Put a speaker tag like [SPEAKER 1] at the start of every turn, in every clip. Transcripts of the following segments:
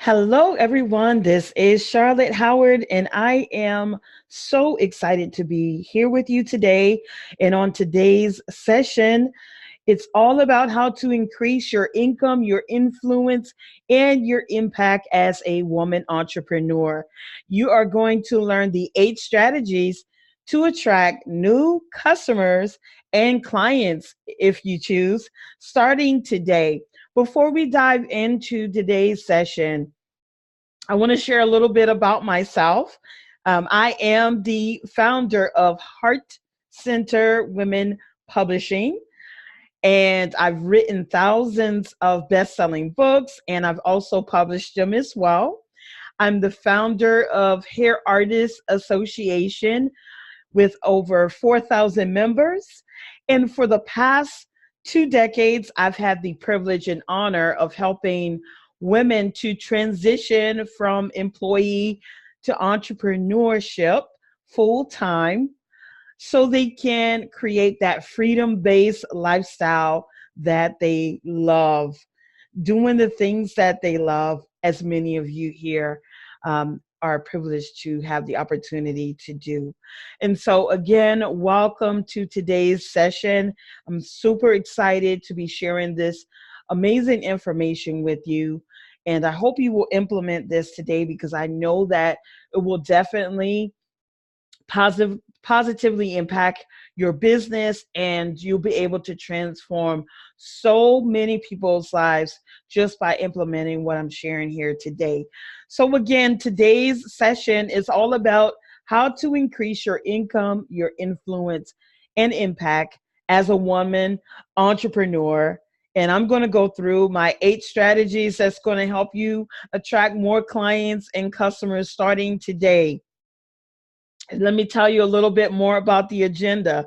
[SPEAKER 1] Hello, everyone. This is Charlotte Howard, and I am so excited to be here with you today. And on today's session, it's all about how to increase your income, your influence, and your impact as a woman entrepreneur. You are going to learn the 8 strategies to attract new customers and clients if you choose, starting today. Before we dive into today's session, I want to share a little bit about myself. I am the founder of Heart Center Women Publishing, and I've written thousands of best selling books, and I've also published them as well. I'm the founder of Hair Artists Association with over 4,000 members. And for the past 2 decades, I've had the privilege and honor of helping women to transition from employee to entrepreneurship full time so they can create that freedom based lifestyle that they love, doing the things that they love, as many of you here are privileged to have the opportunity to do. And so, again, welcome to today's session. I'm super excited to be sharing this amazing information with you. And I hope you will implement this today because I know that it will definitely positively impact your business, and you'll be able to transform so many people's lives just by implementing what I'm sharing here today. So again, today's session is all about how to increase your income, your influence, and impact as a woman entrepreneur. And I'm going to go through my 8 strategies that's going to help you attract more clients and customers starting today. Let me tell you a little bit more about the agenda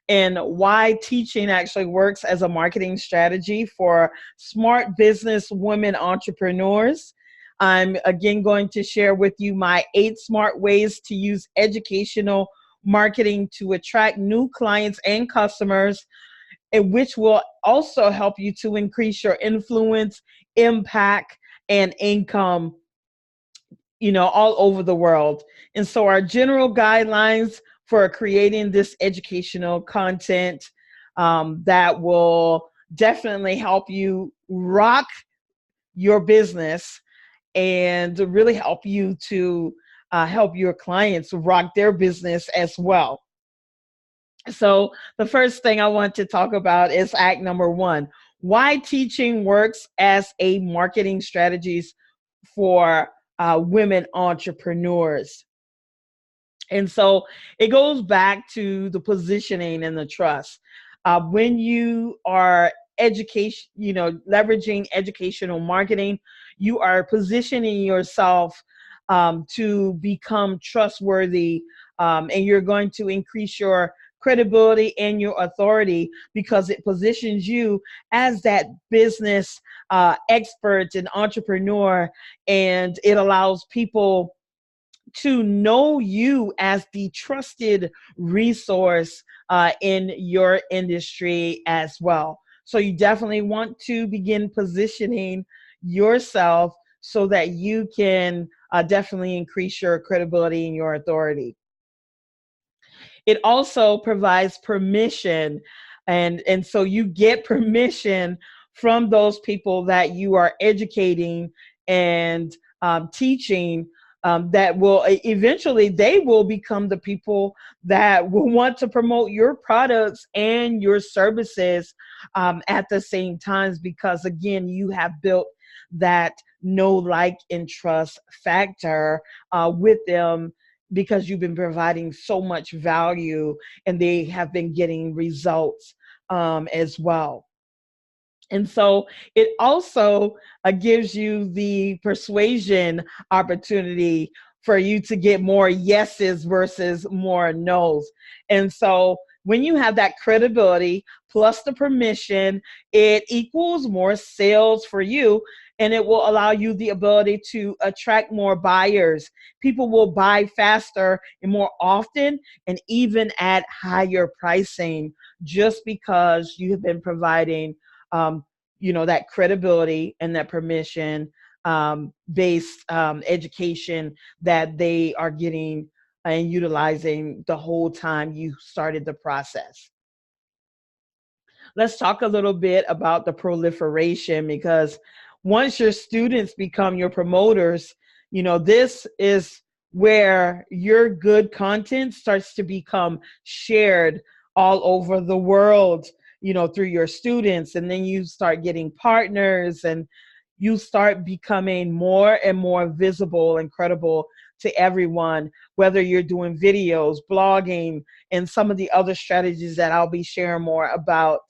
[SPEAKER 1] and why teaching actually works as a marketing strategy for smart business women entrepreneurs. I'm again going to share with you my 8 smart ways to use educational marketing to attract new clients and customers, and which will also help you to increase your influence, impact, and income, all over the world. And so our general guidelines for creating this educational content that will definitely help you rock your business and really help you to help your clients rock their business as well. So the first thing I want to talk about is act number 1. Why teaching works as a marketing strategies for women entrepreneurs. And so it goes back to the positioning and the trust. When you are leveraging educational marketing, you are positioning yourself to become trustworthy, and you're going to increase your credibility and your authority because it positions you as that business expert and entrepreneur, and it allows people to know you as the trusted resource in your industry as well. So you definitely want to begin positioning yourself so that you can definitely increase your credibility and your authority. It also provides permission, and so you get permission from those people that you are educating and teaching, that will eventually they will become the people that will want to promote your products and your services at the same times, because again, you have built that know, like, and trust factor with them, because you've been providing so much value and they have been getting results as well. And so it also gives you the persuasion opportunity for you to get more yeses versus more nos. And so when you have that credibility plus the permission, it equals more sales for you, and it will allow you the ability to attract more buyers. People will buy faster and more often, and even at higher pricing, just because you have been providing that credibility and that permission based education that they are getting and utilizing the whole time you started the process. Let's talk a little bit about the proliferation, because once your students become your promoters, this is where your good content starts to become shared all over the world, through your students. And then you start getting partners, and you start becoming more and more visible and credible to everyone, whether you're doing videos, blogging, and some of the other strategies that I'll be sharing more about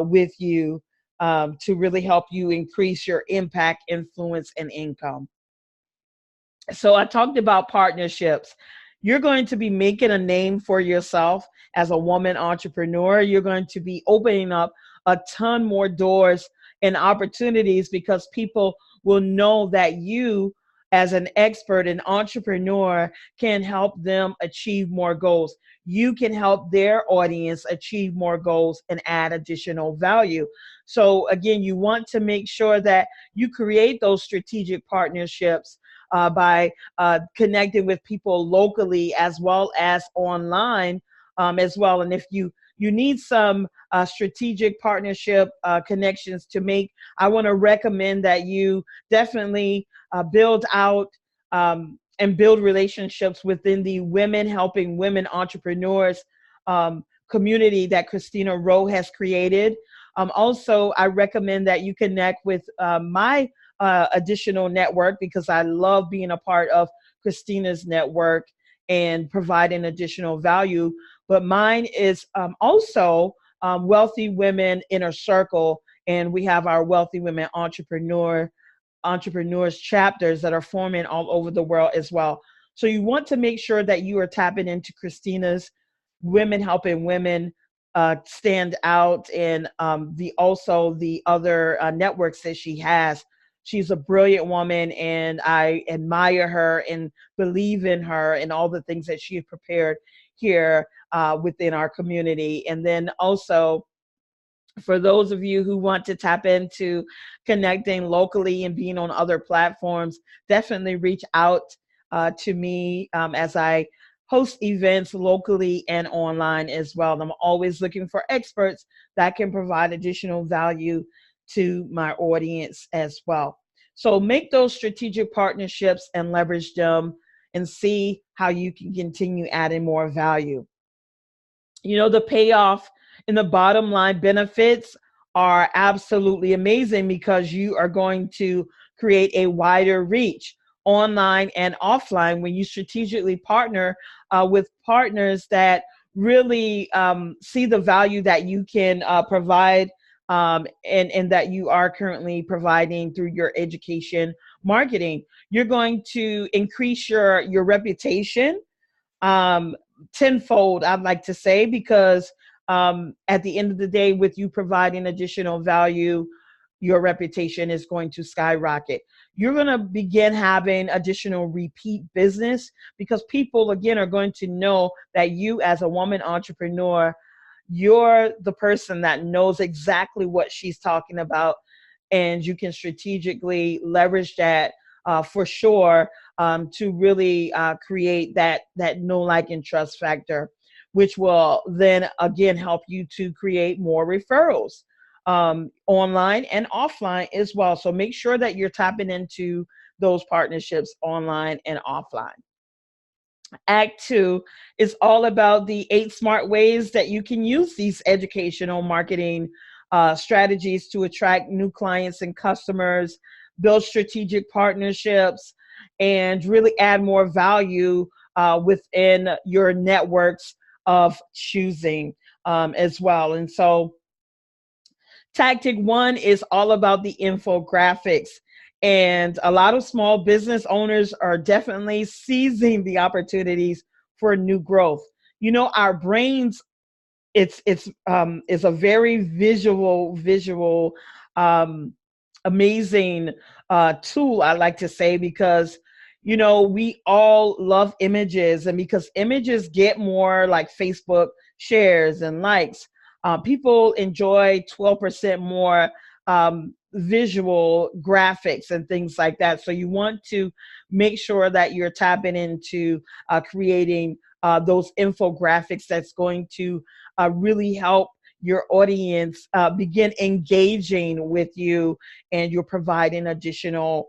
[SPEAKER 1] with you, to really help you increase your impact, influence, and income. So I talked about partnerships. You're going to be making a name for yourself as a woman entrepreneur. You're going to be opening up a ton more doors and opportunities, because people will know that you, as an expert and entrepreneur, can help them achieve more goals. You can help their audience achieve more goals and add additional value. So again, you want to make sure that you create those strategic partnerships by connecting with people locally as well as online, as well. And if you need some strategic partnership connections to make, I want to recommend that you definitely build out and build relationships within the Women Helping Women Entrepreneurs community that Christina Rowe has created. Also, I recommend that you connect with my additional network, because I love being a part of Christina's network and providing additional value. But mine is also Wealthy Women Inner Circle, and we have our Wealthy Women entrepreneurs chapters that are forming all over the world as well. So you want to make sure that you are tapping into Christina's Women Helping Women stand out, and the other networks that she has. She's a brilliant woman, and I admire her and believe in her and all the things that she has prepared here within our community. And then also, for those of you who want to tap into connecting locally and being on other platforms, definitely reach out to me as I host events locally and online as well. I'm always looking for experts that can provide additional value to my audience as well. So make those strategic partnerships and leverage them, and see how you can continue adding more value. The payoff and the bottom line benefits are absolutely amazing, because you are going to create a wider reach online and offline when you strategically partner with partners that really see the value that you can provide, and that you are currently providing through your education marketing. You're going to increase your reputation tenfold, I'd like to say, because at the end of the day, with you providing additional value, your reputation is going to skyrocket. You're going to begin having additional repeat business, because people, again, are going to know that you, as a woman entrepreneur, you're the person that knows exactly what she's talking about, and you can strategically leverage that for sure, to really create that know, like, and trust factor, which will then again help you to create more referrals online and offline as well. So make sure that you're tapping into those partnerships online and offline. Act two is all about the 8 smart ways that you can use these educational marketing strategies to attract new clients and customers, build strategic partnerships, and really add more value within your networks of choosing as well. And so tactic 1 is all about the infographics. And a lot of small business owners are definitely seizing the opportunities for new growth. Our brains, it's a very visual, amazing tool, I like to say, because we all love images, and because images get more like Facebook shares and likes, people enjoy 12% more visual graphics and things like that. So you want to make sure that you're tapping into creating those infographics that's going to really help your audience begin engaging with you, and you're providing additional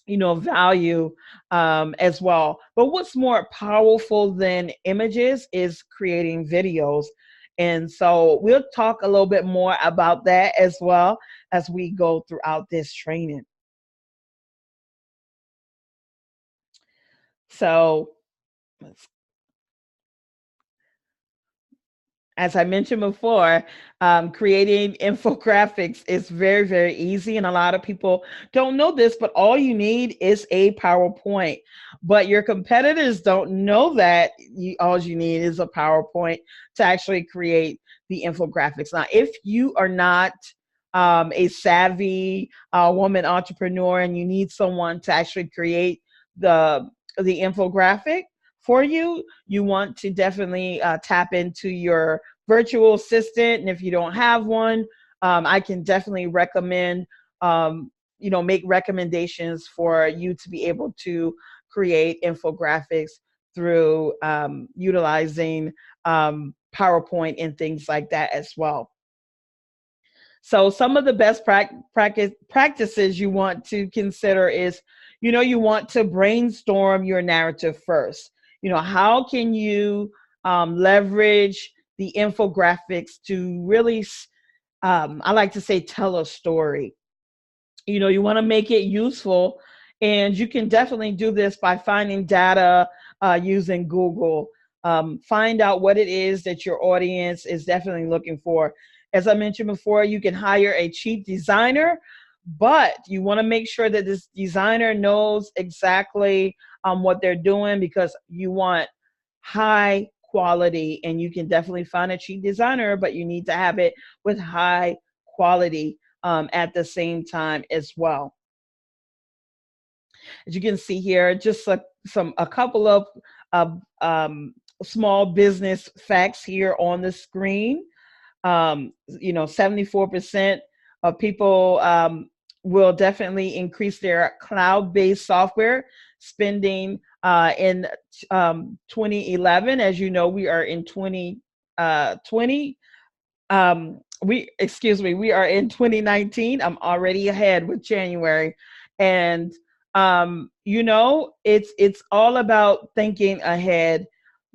[SPEAKER 1] value as well. But what's more powerful than images is creating videos. And so we'll talk a little bit more about that as well as we go throughout this training. So let's as I mentioned before, creating infographics is very, very easy. And a lot of people don't know this, but all you need is a PowerPoint. But your competitors don't know that all you need is a PowerPoint to actually create the infographics. Now, if you are not a savvy woman entrepreneur and you need someone to actually create the infographic for you, you want to definitely tap into your virtual assistant. And if you don't have one, I can definitely recommend, make recommendations for you to be able to create infographics through utilizing PowerPoint and things like that as well. So some of the best practices you want to consider is, you want to brainstorm your narrative first. How can you leverage the infographics to really, I like to say, tell a story. You want to make it useful, and you can definitely do this by finding data using Google. Find out what it is that your audience is definitely looking for. As I mentioned before, you can hire a cheap designer, but you want to make sure that this designer knows exactly what they're doing, because you want high quality, and you can definitely find a cheap designer, but you need to have it with high quality at the same time as well. As you can see here, just a couple of small business facts here on the screen. 74% of people will definitely increase their cloud-based software spending in 2011. As you know, we are in 2020. We are in 2019. I'm already ahead with January. And it's all about thinking ahead,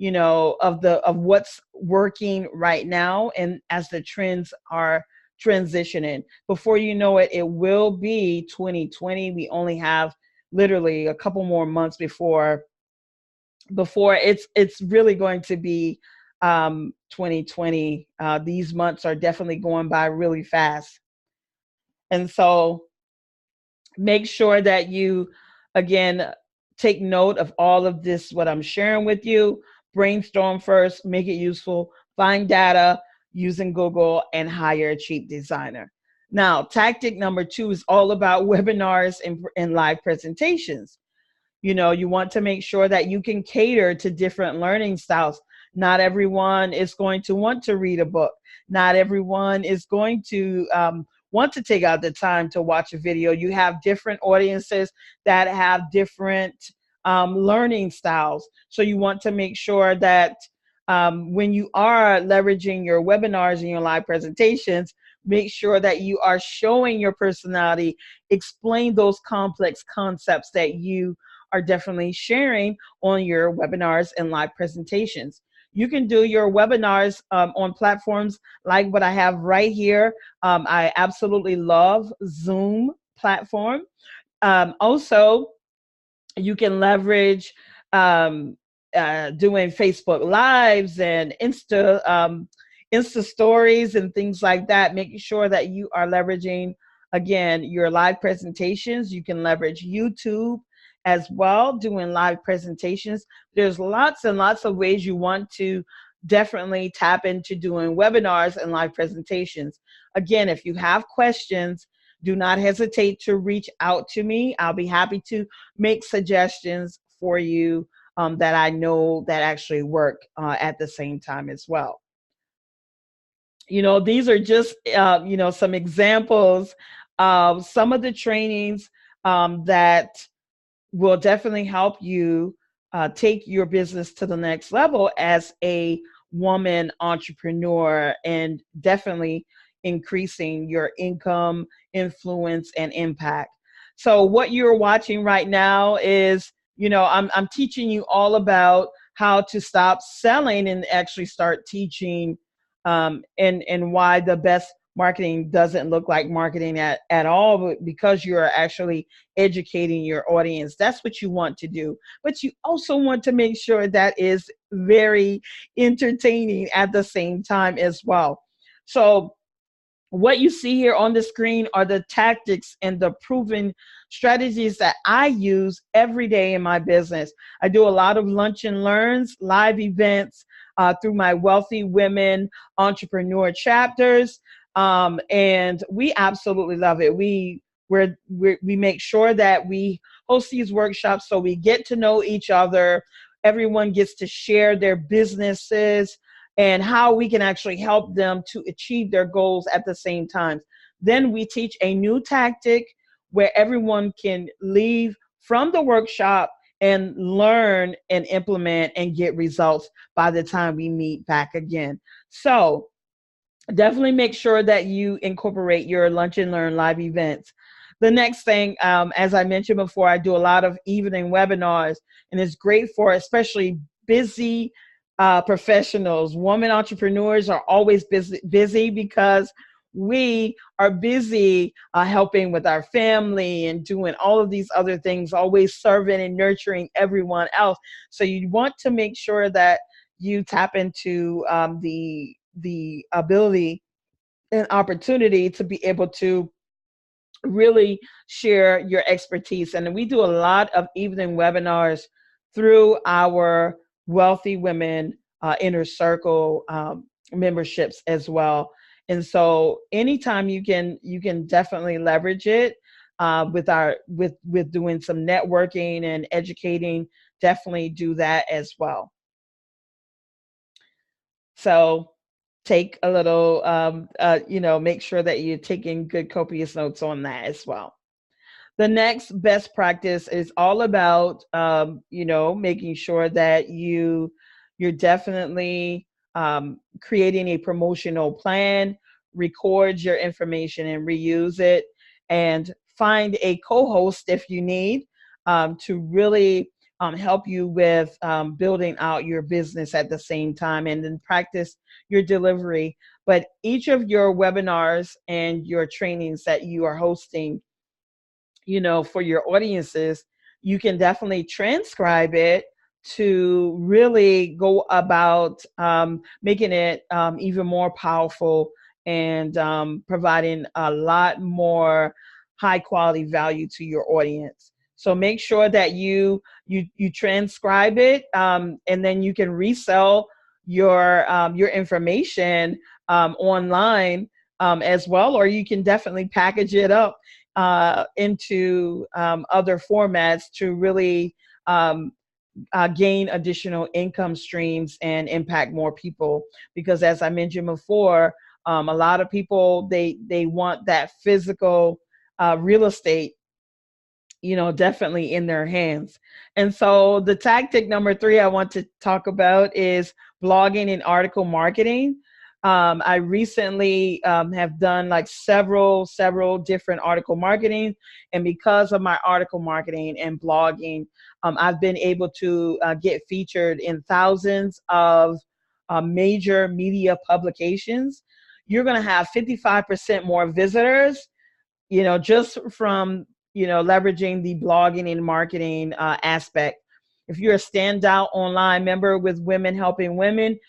[SPEAKER 1] of what's working right now, and as the trends are transitioning. Before you know it, it will be 2020. We only have literally a couple more months before it's really going to be 2020. These months are definitely going by really fast. And so make sure that you, again, take note of all of this, what I'm sharing with you. Brainstorm first, make it useful, find data using Google, and hire a cheap designer. Now, tactic number 2 is all about webinars and live presentations. You want to make sure that you can cater to different learning styles. Not everyone is going to want to read a book. Not everyone is going to want to take out the time to watch a video. You have different audiences that have different learning styles. So you want to make sure that when you are leveraging your webinars and your live presentations, make sure that you are showing your personality, explain those complex concepts that you are definitely sharing on your webinars and live presentations. You can do your webinars on platforms like what I have right here. I absolutely love Zoom platform. Also, you can leverage doing Facebook Lives and Insta stories and things like that, making sure that you are leveraging, again, your live presentations. You can leverage YouTube as well, doing live presentations. There's lots and lots of ways you want to definitely tap into doing webinars and live presentations. Again, if you have questions, do not hesitate to reach out to me. I'll be happy to make suggestions for you that I know that actually work at the same time as well. These are just, some examples some of the trainings that will definitely help you take your business to the next level as a woman entrepreneur, and definitely increasing your income, influence, and impact. So what you're watching right now is, I'm teaching you all about how to stop selling and actually start teaching, and why the best marketing doesn't look like marketing at all, but because you're actually educating your audience. That's what you want to do. But you also want to make sure that is very entertaining at the same time as well. So what you see here on the screen are the tactics and the proven strategies that I use every day in my business. I do a lot of lunch and learns, live events through my Wealthy Women Entrepreneur chapters, and we absolutely love it. We make sure that we host these workshops so we get to know each other. Everyone gets to share their businesses and how we can actually help them to achieve their goals at the same time. Then we teach a new tactic where everyone can leave from the workshop and learn and implement and get results by the time we meet back again. So definitely make sure that you incorporate your lunch and learn live events. The next thing, as I mentioned before, I do a lot of evening webinars, and it's great for especially busy professionals. Women entrepreneurs are always busy because we are busy helping with our family and doing all of these other things, always serving and nurturing everyone else. So you want to make sure that you tap into the ability and opportunity to be able to really share your expertise. And we do a lot of evening webinars through our Wealthy Women Inner Circle memberships as well. And so anytime you can definitely leverage it with doing some networking and educating, definitely do that as well. So take a little, make sure that you're taking good copious notes on that as well. The next best practice is all about, making sure that you're definitely creating a promotional plan, record your information and reuse it, and find a co-host if you need to really help you with building out your business at the same time, and then practice your delivery. But each of your webinars and your trainings that you are hosting, for your audiences, you can definitely transcribe it to really go about making it even more powerful and providing a lot more high quality value to your audience. So make sure that you transcribe it, and then you can resell your information online as well, or you can definitely package it up into other formats to really gain additional income streams and impact more people. Because as I mentioned before, a lot of people, they want that physical real estate, definitely in their hands. And so the tactic number 3 I want to talk about is blogging and article marketing. I recently have done like several different article marketing, and because of my article marketing and blogging, I've been able to get featured in thousands of major media publications. You're going to have 55% more visitors, just from leveraging the blogging and marketing aspect. If you're a standout online member with Women Helping Women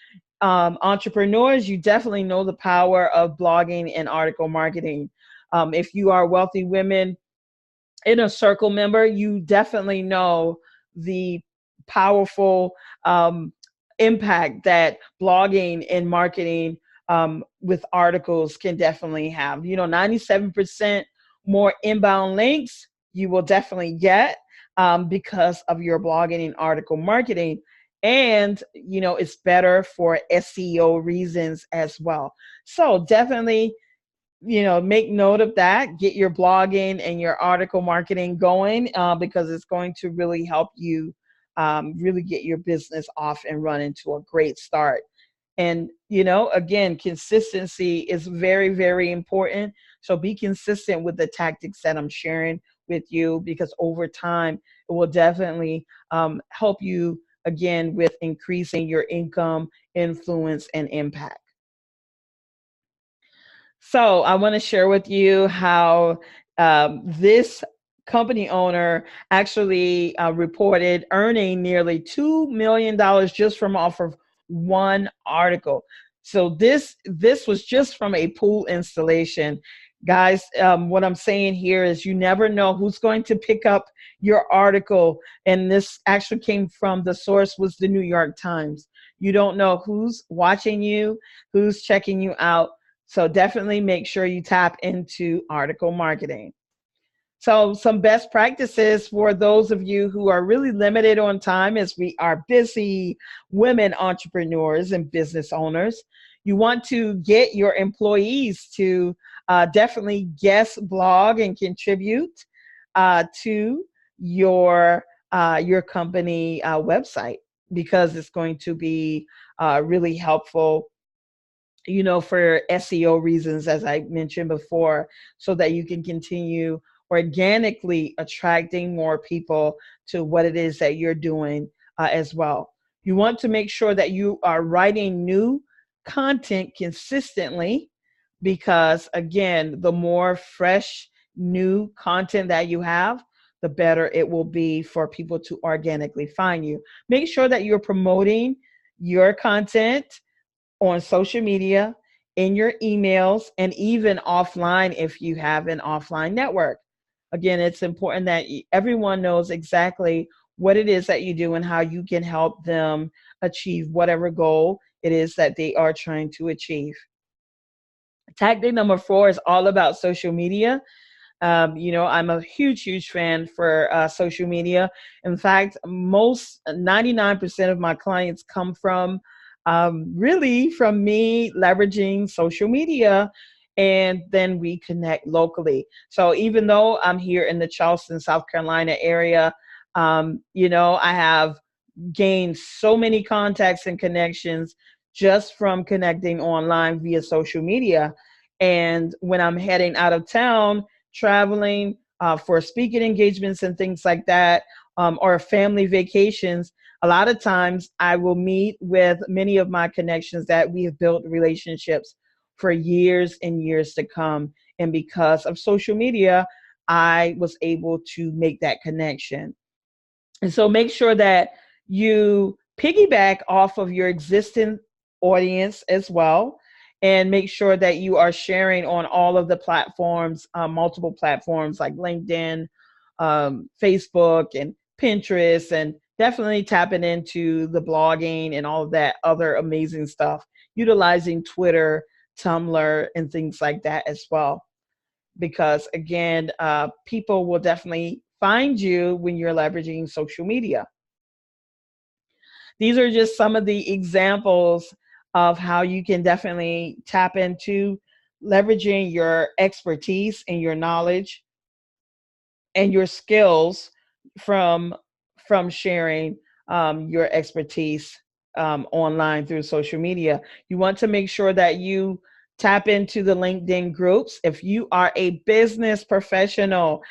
[SPEAKER 1] entrepreneurs, you definitely know the power of blogging and article marketing. If you are Wealthy Women Inner Circle member, you definitely know the powerful impact that blogging and marketing with articles can definitely have. 97% more inbound links you will definitely get because of your blogging and article marketing. And, it's better for SEO reasons as well. So definitely make note of that. Get your blogging and your article marketing going, because it's going to really help you really get your business off and running to a great start. And, again, consistency is very, very important. So be consistent with the tactics that I'm sharing with you, because over time, it will definitely help you, again, with increasing your income, influence, and impact. So I want to share with you how this company owner actually reported earning nearly $2 million just from off of one article. So this was just from a pool installation. Guys, what I'm saying here is you never know who's going to pick up your article. And this actually came from, the source was the New York Times. You don't know who's watching you, who's checking you out. So definitely make sure you tap into article marketing. So some best practices for those of you who are really limited on time, as we are busy women entrepreneurs and business owners. You want to get your employees to definitely guest blog and contribute to your company website, because it's going to be really helpful, for SEO reasons, as I mentioned before, so that you can continue organically attracting more people to what it is that you're doing as well. You want to make sure that you are writing new content consistently, because, again, the more fresh, new content that you have, the better it will be for people to organically find you. Make sure that you're promoting your content on social media, in your emails, and even offline if you have an offline network. Again, it's important that everyone knows exactly what it is that you do and how you can help them achieve whatever goal it is that they are trying to achieve. Tactic number 4 is all about social media. I'm a huge, huge fan for social media. In fact, most 99% of my clients come from really from me leveraging social media, and then we connect locally. So even though I'm here in the Charleston, South Carolina area, I have gained so many contacts and connections just from connecting online via social media. And when I'm heading out of town, traveling for speaking engagements and things like that, or family vacations, a lot of times I will meet with many of my connections that we have built relationships for years and years to come. And because of social media, I was able to make that connection. And so make sure that you piggyback off of your existing audience as well, and make sure that you are sharing on all of the platforms, multiple platforms like LinkedIn, Facebook, and Pinterest, and definitely tapping into the blogging and all of that other amazing stuff, utilizing Twitter, Tumblr, and things like that as well. Because, again, people will definitely find you when you're leveraging social media. These are just some of the examples of how you can definitely tap into leveraging your expertise and your knowledge and your skills from sharing your expertise online through social media. You want to make sure that you tap into the LinkedIn groups. If you are a business professional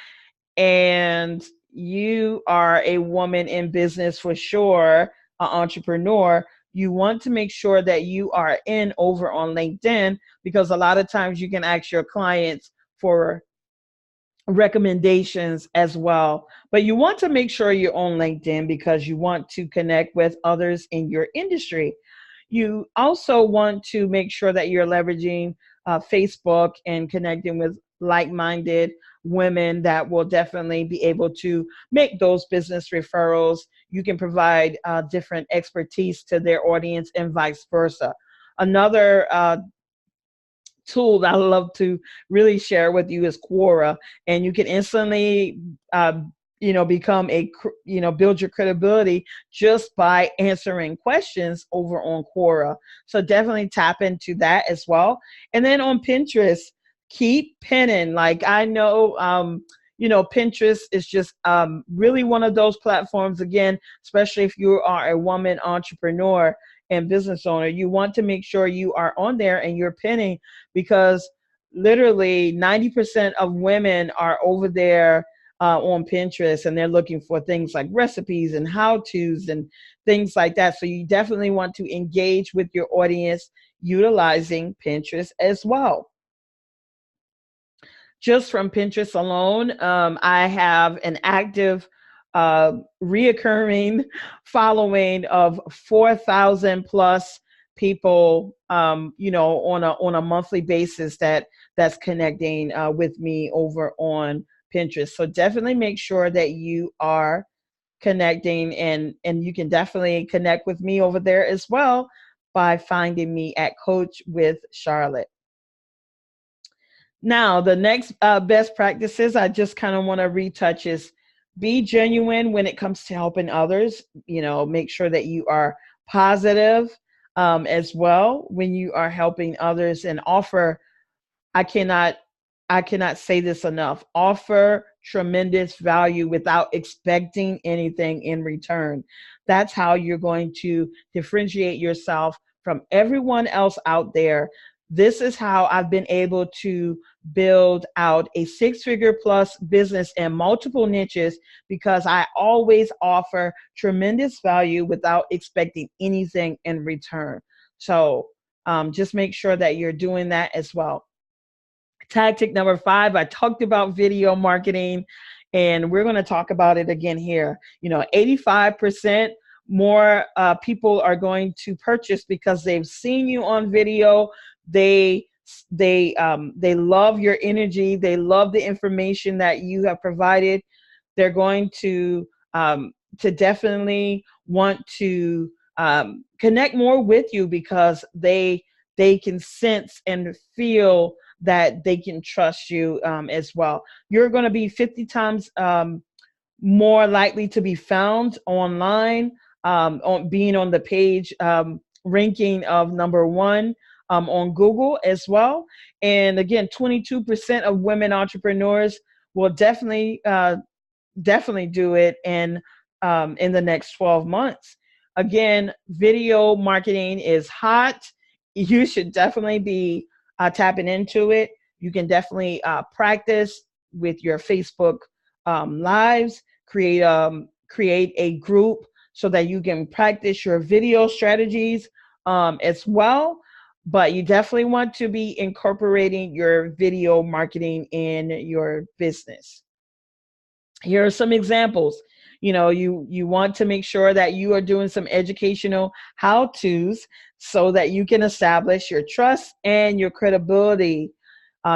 [SPEAKER 1] and you are a woman in business for sure, an entrepreneur, you want to make sure that you are in over on LinkedIn, because a lot of times you can ask your clients for recommendations as well. But you want to make sure you're on LinkedIn because you want to connect with others in your industry. You also want to make sure that you're leveraging Facebook and connecting with like-minded women that will definitely be able to make those business referrals. You can provide different expertise to their audience and vice versa. Another tool that I love to really share with you is Quora, and you can instantly become build your credibility just by answering questions over on Quora. So definitely tap into that as well. And then on Pinterest, keep pinning. Like I know, Pinterest is just really one of those platforms, again, especially if you are a woman entrepreneur and business owner. You want to make sure you are on there and you're pinning, because literally 90% of women are over there on Pinterest, and they're looking for things like recipes and how-tos and things like that. So you definitely want to engage with your audience utilizing Pinterest as well. Just from Pinterest alone, I have an active, reoccurring following of 4,000 plus people, on a monthly basis that's connecting with me over on Pinterest. So definitely make sure that you are connecting, and you can definitely connect with me over there as well by finding me at Coach with Charlotte. Now, the next best practices I just kind of want to retouch is be genuine when it comes to helping others. Make sure that you are positive as well when you are helping others, and offer. I cannot I cannot say this enough. Offer tremendous value without expecting anything in return. That's how you're going to differentiate yourself from everyone else out there. This is how I've been able to build out a six-figure plus business in multiple niches, because I always offer tremendous value without expecting anything in return. So just make sure that you're doing that as well. Tactic number 5, I talked about video marketing, and we're going to talk about it again here. 85% more people are going to purchase because they've seen you on video. They love your energy. They love the information that you have provided. They're going to definitely want to connect more with you, because they can sense and feel that they can trust you as well. You're going to be 50 times more likely to be found online, on being on the page, ranking of number 1 on Google as well. And again, 22% of women entrepreneurs will definitely do it in the next 12 months. Again, video marketing is hot. You should definitely be tapping into it. You can definitely practice with your Facebook lives. Create a group so that you can practice your video strategies as well. But you definitely want to be incorporating your video marketing in your business. Here are some examples. You want to make sure that you are doing some educational how-tos so that you can establish your trust and your credibility.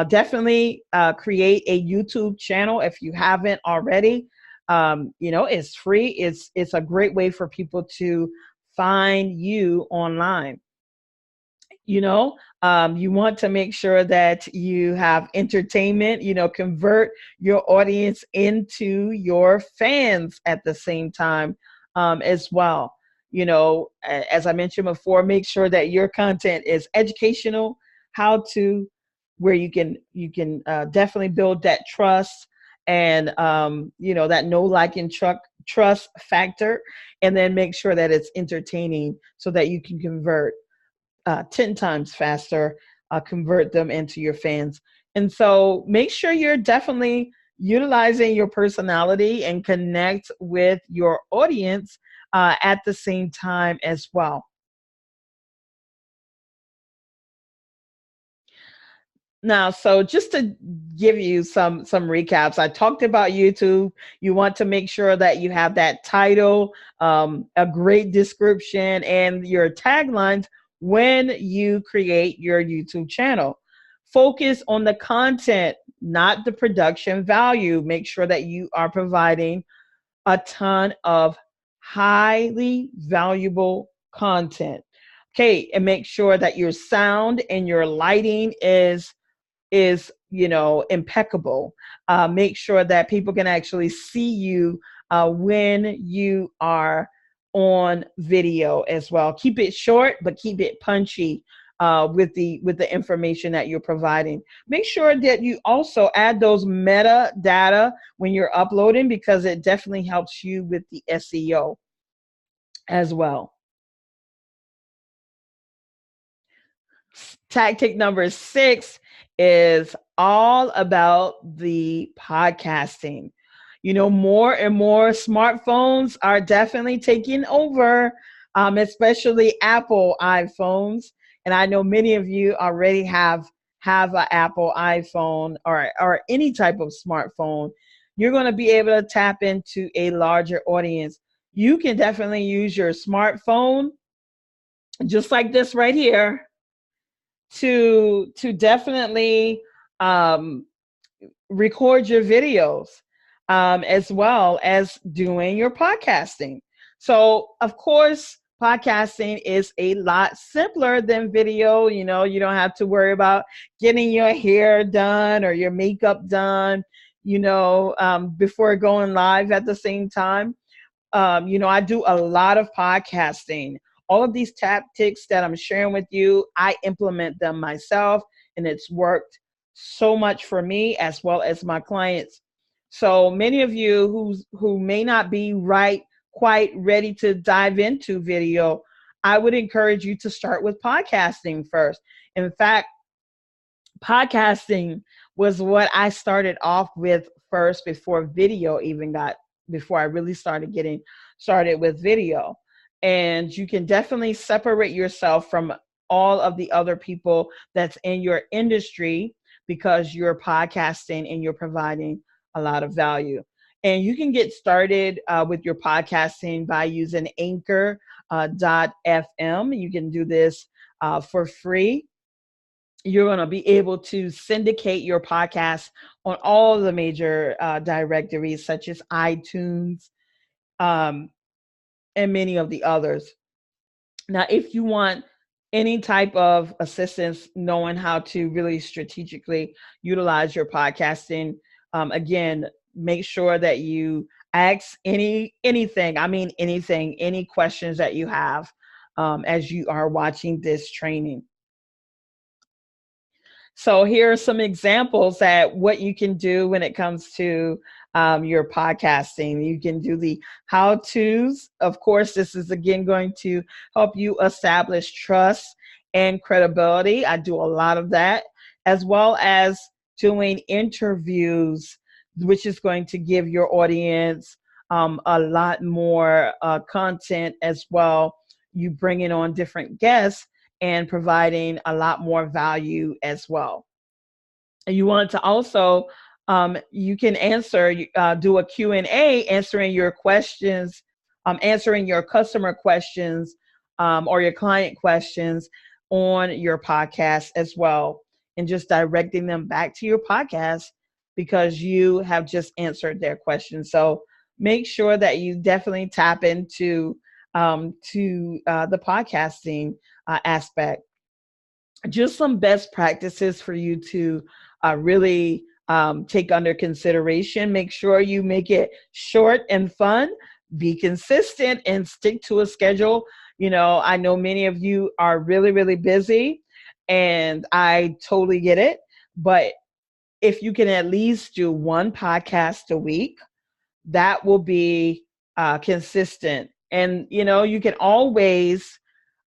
[SPEAKER 1] Definitely create a YouTube channel if you haven't already. It's free. It's a great way for people to find you online. You want to make sure that you have entertainment, convert your audience into your fans at the same time as well. As I mentioned before, make sure that your content is educational, how to, where you can definitely build that trust, and that know, like, and trust factor, and then make sure that it's entertaining so that you can convert 10 times faster, convert them into your fans. And so make sure you're definitely utilizing your personality and connect with your audience at the same time as well. Now, so just to give you some recaps, I talked about YouTube. You want to make sure that you have that title, a great description, and your taglines when you create your YouTube channel. Focus on the content, not the production value. Make sure that you are providing a ton of highly valuable content. Okay, and make sure that your sound and your lighting is impeccable. Make sure that people can actually see you when you are on video as well. Keep it short, but keep it punchy. with the information that you're providing. Make sure that you also add those metadata when you're uploading, because it definitely helps you with the SEO as well. Tactic number 6 is all about the podcasting. More and more smartphones are definitely taking over, especially Apple iPhones. And I know many of you already have an Apple iPhone or any type of smartphone. You're going to be able to tap into a larger audience. You can definitely use your smartphone, just like this right here, to definitely um, record your videos, as well as doing your podcasting. So, of course, podcasting is a lot simpler than video. You don't have to worry about getting your hair done or your makeup done, before going live at the same time. I do a lot of podcasting. All of these tactics that I'm sharing with you, I implement them myself, and it's worked so much for me as well as my clients. So many of you who may not be quite ready to dive into video, I would encourage you to start with podcasting first. In fact, podcasting was what I started off with first before I really started getting started with video. And you can definitely separate yourself from all of the other people that's in your industry, because you're podcasting and you're providing a lot of value. And you can get started with your podcasting by using Anchor.fm. You can do this for free. You're going to be able to syndicate your podcast on all the major directories, such as iTunes, um, and many of the others. Now, if you want any type of assistance knowing how to really strategically utilize your podcasting, again, make sure that you ask anything, any questions that you have, as you are watching this training. So here are some examples at what you can do when it comes to your podcasting. You can do the how-tos. Of course, this is again going to help you establish trust and credibility. I do a lot of that, as well as doing interviews, which is going to give your audience a lot more content as well. You bringing on different guests and providing a lot more value as well. And you want to also, you can do a Q&A, answering your questions, answering your customer questions, or your client questions on your podcast as well, and just directing them back to your podcast because you have just answered their questions. So make sure that you definitely tap into the podcasting aspect. Just some best practices for you to really take under consideration. Make sure you make it short and fun. Be consistent and stick to a schedule. I know many of you are really, really busy, and I totally get it. But if you can at least do one podcast a week, that will be consistent. And, you can always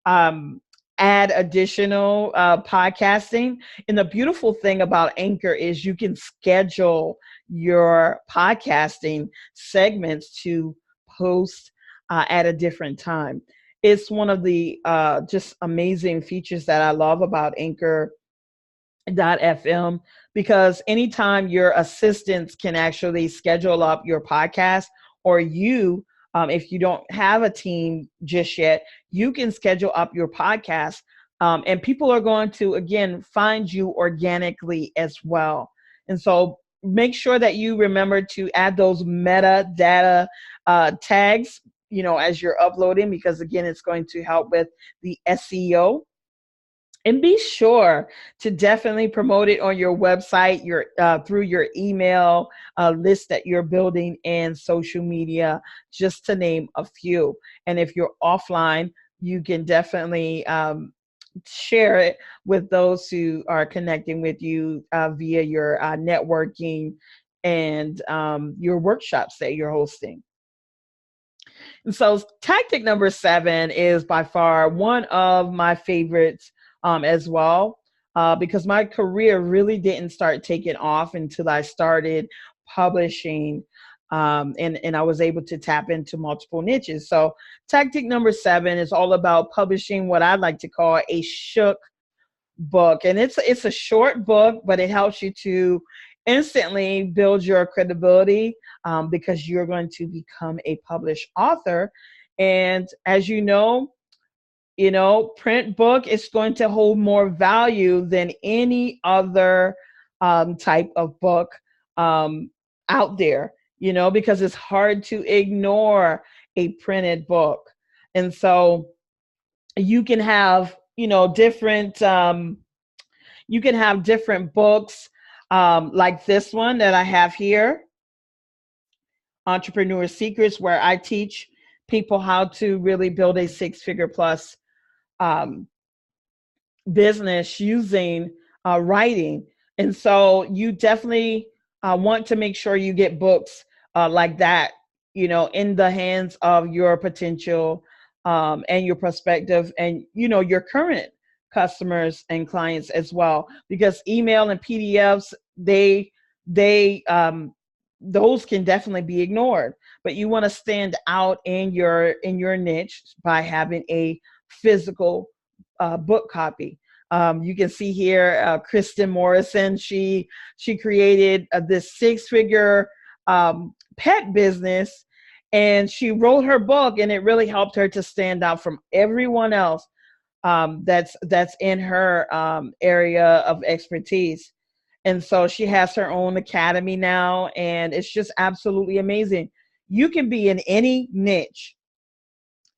[SPEAKER 1] add additional podcasting. And the beautiful thing about Anchor is you can schedule your podcasting segments to post at a different time. It's one of the just amazing features that I love about Anchor.fm, because anytime your assistants can actually schedule up your podcast, or if you don't have a team just yet, you can schedule up your podcast, and people are going to, again, find you organically as well. And so make sure that you remember to add those metadata tags, as you're uploading, because again, it's going to help with the SEO. And be sure to definitely promote it on your website, through your email list that you're building, and social media, just to name a few. And if you're offline, you can definitely share it with those who are connecting with you via your networking and your workshops that you're hosting. And so, tactic number 7 is by far one of my favorites as well, because my career really didn't start taking off until I started publishing. And I was able to tap into multiple niches. So, tactic number 7 is all about publishing what I like to call a shook book, and it's a short book, but it helps you to instantly build your credibility, because you're going to become a published author. And as print book is going to hold more value than any other type of book um, out there, because it's hard to ignore a printed book. And so you can have different you can have different books, like this one that I have here, Entrepreneur Secrets, where I teach people how to really build a six-figure plus um, business using writing. And so you definitely want to make sure you get books like that, in the hands of your potential and your prospective and, your current customers and clients as well. Because email and PDFs, they those can definitely be ignored. But you want to stand out in your niche by having a physical book copy. You can see here, Kristen Morrison. She created this six-figure pet business, and she wrote her book, and it really helped her to stand out from everyone else that's in her area of expertise. And so she has her own academy now, and it's just absolutely amazing. You can be in any niche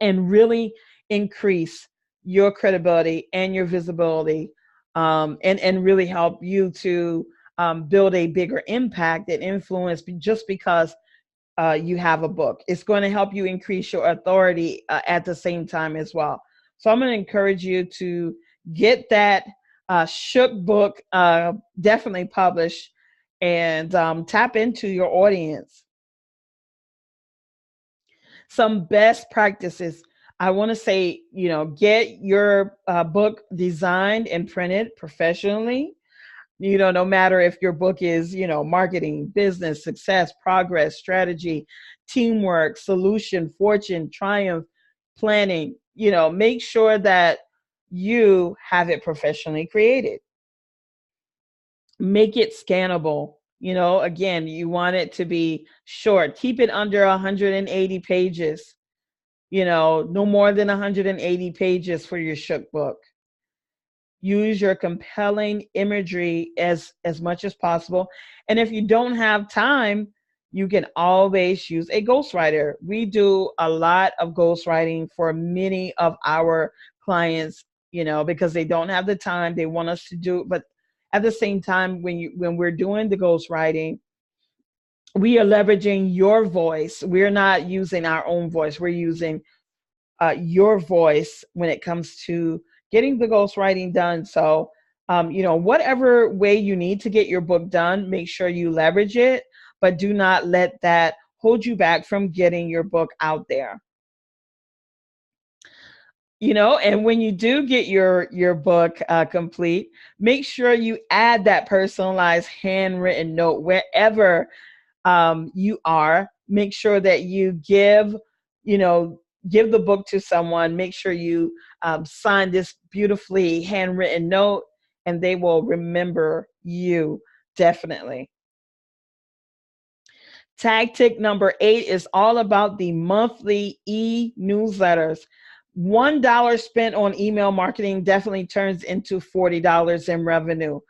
[SPEAKER 1] and really increase your credibility and your visibility, and really help you to build a bigger impact and influence just because you have a book. It's going to help you increase your authority at the same time as well. So I'm going to encourage you to get that Shook book definitely published, and tap into your audience. Some best practices. I want to say, get your book designed and printed professionally. No matter if your book is, marketing, business, success, progress, strategy, teamwork, solution, fortune, triumph, planning, make sure that you have it professionally created. Make it scannable. Again, you want it to be short. Keep it under 180 pages. No more than 180 pages for your Shook book. Use your compelling imagery as much as possible. And if you don't have time, you can always use a ghostwriter. We do a lot of ghostwriting for many of our clients, because they don't have the time. They want us to do it, but at the same time, when we're doing the ghostwriting, we are leveraging your voice. We're not using our own voice. We're using your voice when it comes to getting the ghostwriting done. So, whatever way you need to get your book done, make sure you leverage it, but do not let that hold you back from getting your book out there. And when you do get your book complete, make sure you add that personalized handwritten note wherever you are. Make sure that you give the book to someone. Make sure you sign this beautifully handwritten note, and they will remember you definitely. Tactic number 8 is all about the monthly e-newsletters. $1 spent on email marketing definitely turns into $40 in revenue.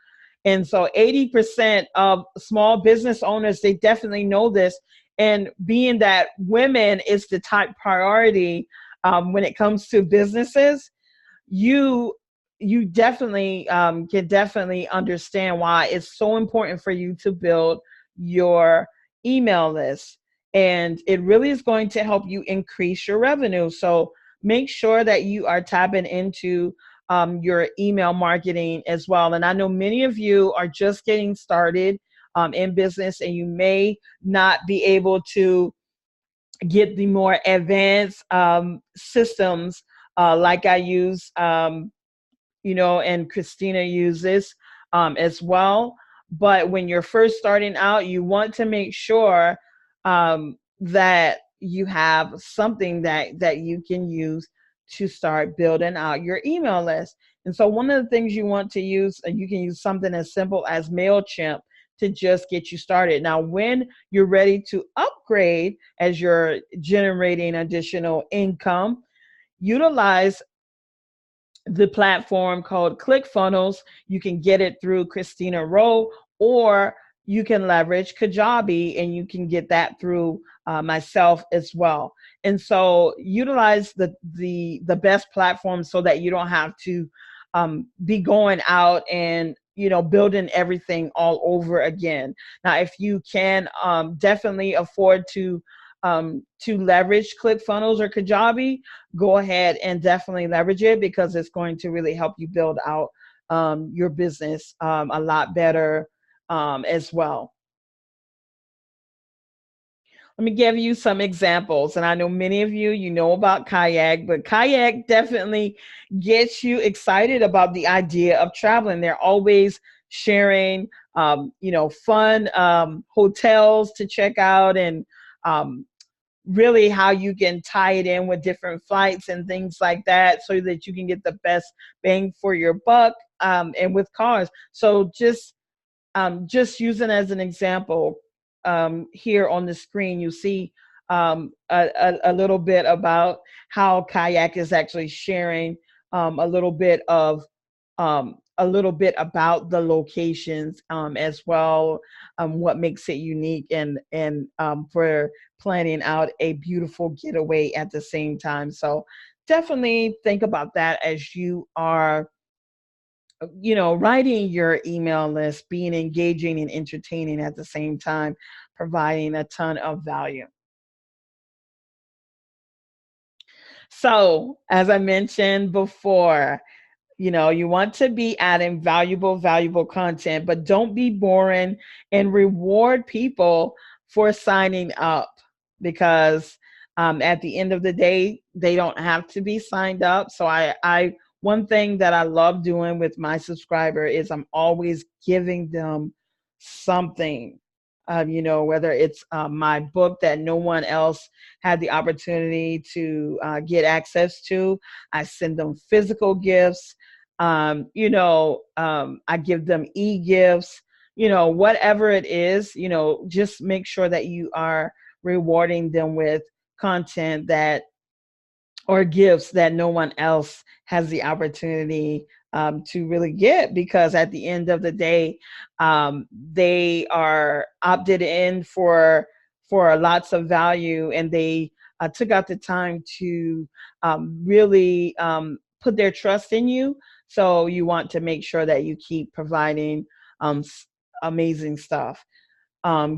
[SPEAKER 1] And so 80% of small business owners, they definitely know this. And being that women is the top priority when it comes to businesses, you definitely can definitely understand why it's so important for you to build your email list. And it really is going to help you increase your revenue. So make sure that you are tapping into your email marketing as well. And I know many of you are just getting started in business, and you may not be able to get the more advanced systems like I use, and Christina uses as well. But when you're first starting out, you want to make sure that you have something that you can use to start building out your email list. And so one of the things you want to use, you can use something as simple as MailChimp to just get you started. Now, when you're ready to upgrade as you're generating additional income, utilize the platform called ClickFunnels. You can get it through Christina Rowe, or you can leverage Kajabi, and you can get that through myself as well. And so utilize the best platform so that you don't have to be going out and building everything all over again. Now, if you can definitely afford to leverage ClickFunnels or Kajabi, go ahead and definitely leverage it, because it's going to really help you build out your business a lot better as well. Let me give you some examples. And I know many of you know about Kayak, but Kayak definitely gets you excited about the idea of traveling. They're always sharing, fun hotels to check out, and really how you can tie it in with different flights and things like that, so that you can get the best bang for your buck, and with cars. So just using as an example, here on the screen, you see a little bit about how Kayak is actually sharing a little bit about the locations as well, what makes it unique, and for planning out a beautiful getaway at the same time. So definitely think about that as you are writing your email list, being engaging and entertaining at the same time, providing a ton of value. So, as I mentioned before, you want to be adding valuable content, but don't be boring, and reward people for signing up, because at the end of the day, they don't have to be signed up. So one thing that I love doing with my subscriber is I'm always giving them something. Whether it's my book that no one else had the opportunity to get access to, I send them physical gifts. I give them e-gifts, whatever it is, just make sure that you are rewarding them with content or gifts that no one else has the opportunity to really get, because at the end of the day, they are opted in for lots of value, and they took out the time to really put their trust in you. So you want to make sure that you keep providing amazing stuff.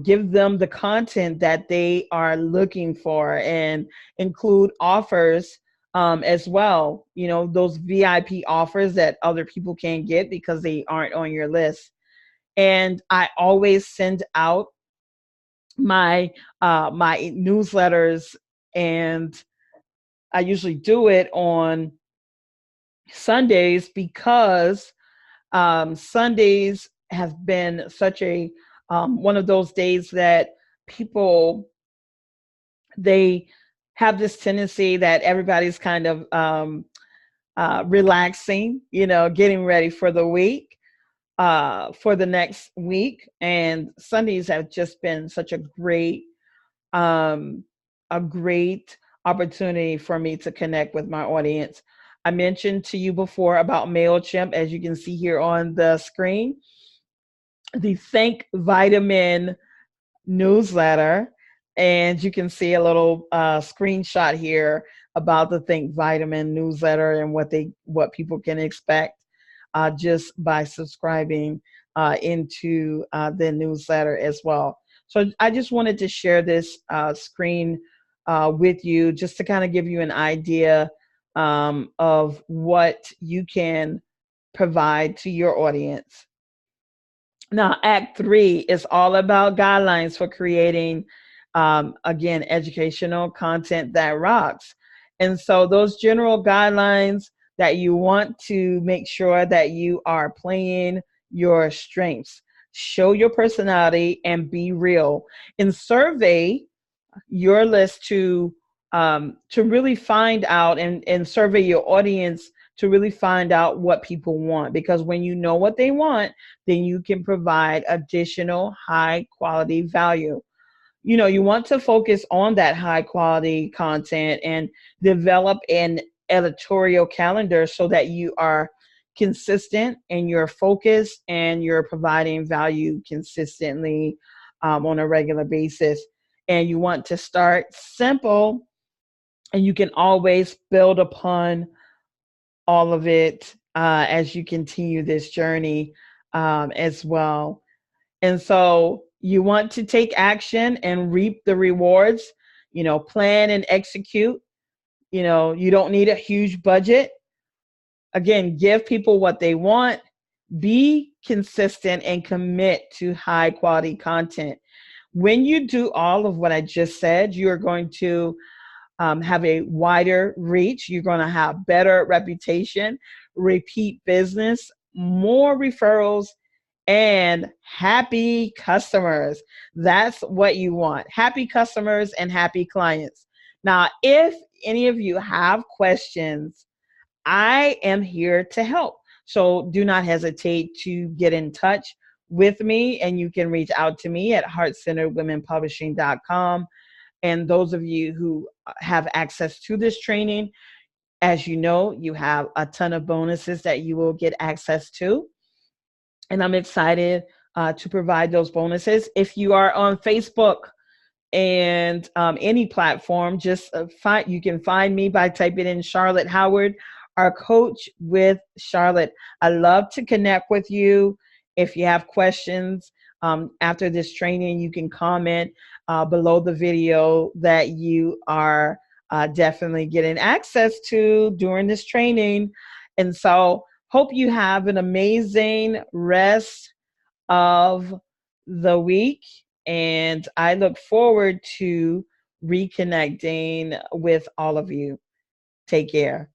[SPEAKER 1] Give them the content that they are looking for, and include offers as well. Those VIP offers that other people can't get because they aren't on your list. And I always send out my newsletters, and I usually do it on Sundays, because Sundays have been such a one of those days that people, they have this tendency that everybody's kind of relaxing, getting ready for the week, for the next week. And Sundays have just been such um, a great opportunity for me to connect with my audience. I mentioned to you before about MailChimp, as you can see here on the screen, the Think Vitamin newsletter. And you can see a little screenshot here about the Think Vitamin newsletter, and what people can expect just by subscribing into the newsletter as well. So I just wanted to share this screen with you, just to kind of give you an idea of what you can provide to your audience. Now, Act Three is all about guidelines for creating, again, educational content that rocks. And so, those general guidelines that you want to make sure that you are playing your strengths, show your personality, and be real. And survey your list to really find out and survey your audience to really find out what people want, because when you know what they want, then you can provide additional high quality value. You want to focus on that high quality content and develop an editorial calendar so that you are consistent and you're focused and you're providing value consistently, on a regular basis. And you want to start simple, and you can always build upon all of it, as you continue this journey, as well. And so you want to take action and reap the rewards, plan and execute. You don't need a huge budget. Again, give people what they want, be consistent, and commit to high quality content. When you do all of what I just said, you are going to, have a wider reach. You're going to have better reputation, repeat business, more referrals, and happy customers. That's what you want. Happy customers and happy clients. Now, if any of you have questions, I am here to help. So do not hesitate to get in touch with me, and you can reach out to me at heartcenteredwomenpublishing.com. And those of you who have access to this training, as you know, you have a ton of bonuses that you will get access to. And I'm excited, to provide those bonuses. If you are on Facebook and, any platform, just you can find me by typing in Charlotte Howard, our coach with Charlotte. I love to connect with you. If you have questions, after this training, you can comment, below the video that you are, definitely getting access to during this training. And so, hope you have an amazing rest of the week. And I look forward to reconnecting with all of you. Take care.